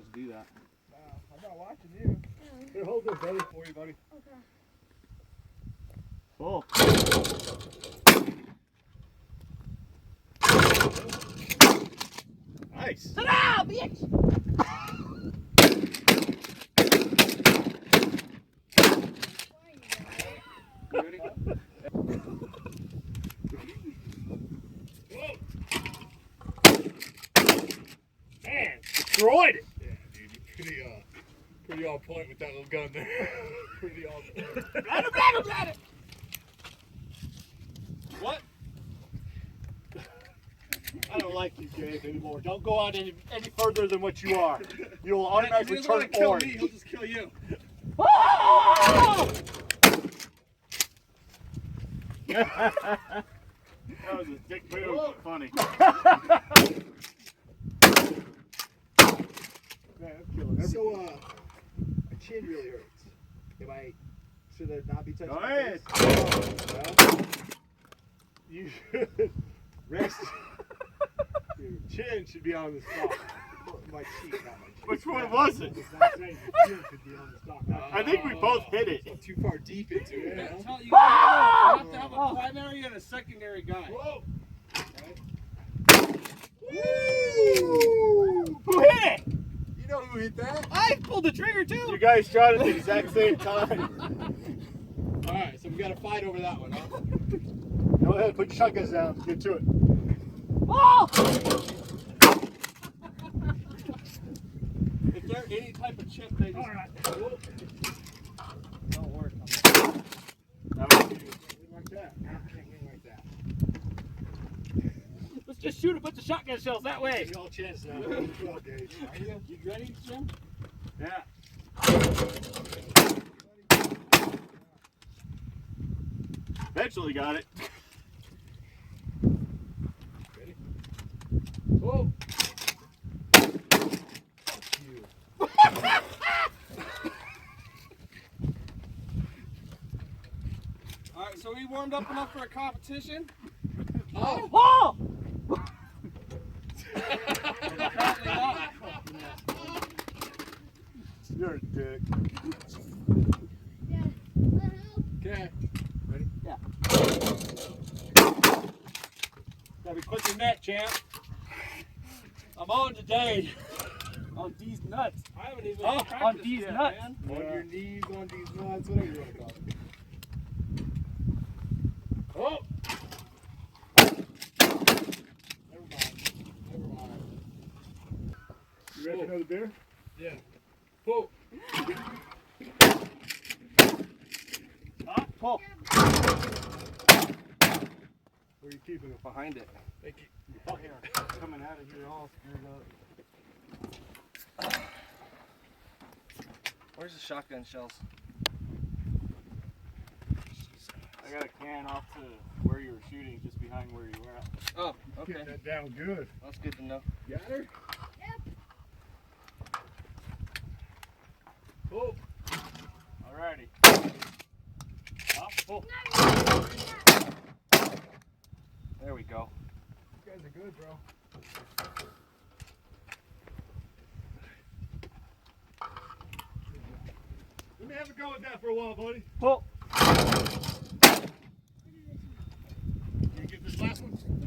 supposed to do that. I'm not watching you. Here, hold this, buddy. For you, buddy. Okay. Oh. Nice. Ta-da, bitch! You ready? Man, destroyed it. Yeah, dude, you're pretty on point with that little gun there. Pretty on point. Got it! What? I don't like you, Jake, anymore. Don't go out any further than what you are. You will automatically turn kill orange. me, he'll just kill you. Oh! That was a dick move, but funny. Man, that's killing everything. So, my chin really hurts. Should I not be touching Go my ahead. face? Well, you should rest. Your chin should be on the stalk. My cheek, not my cheek. Which one was it? It's not saying your chin should be on the stalk. I think we both hit it. Too far deep into it. Yeah, You know? you have to have a primary and a secondary guy. Whoa! Who hit it? You know who hit that? I pulled the trigger too. You guys shot at the exact same time. Alright, so we got to fight over that one, huh? Go ahead, put your shotguns down. Get to it. Oh! If there's any type of chip, they just don't work. That was good. Like that. Like that. Let's just shoot a bunch of shotgun shells that way. Give me all a chance now. You ready, Jim? Yeah. Eventually got it. Ready? Whoa! Fuck you. Alright, so we warmed up enough for a competition? Oh! Oh! Apparently not. You're a dick. Okay. Yeah. Gotta be quick in that, champ. I'm on today. On these nuts. I haven't even Oh, practiced on these yet, nuts. man. On your knees, on these nuts, whatever you want to call it. Oh! Never mind. You ready for another beer? Yeah. Whoa! Pull. Where are you keeping it? Behind it. Thank you. Oh, here. Coming out of here all screwed up. Where's the shotgun shells? I got a can off to where you were shooting, just behind where you were at. Oh, okay. Get that down good. That's good to know. Got her? Oh! Alrighty. Off, pull. There we go. You guys are good, bro. Let me have a go with that for a while, buddy. Pull.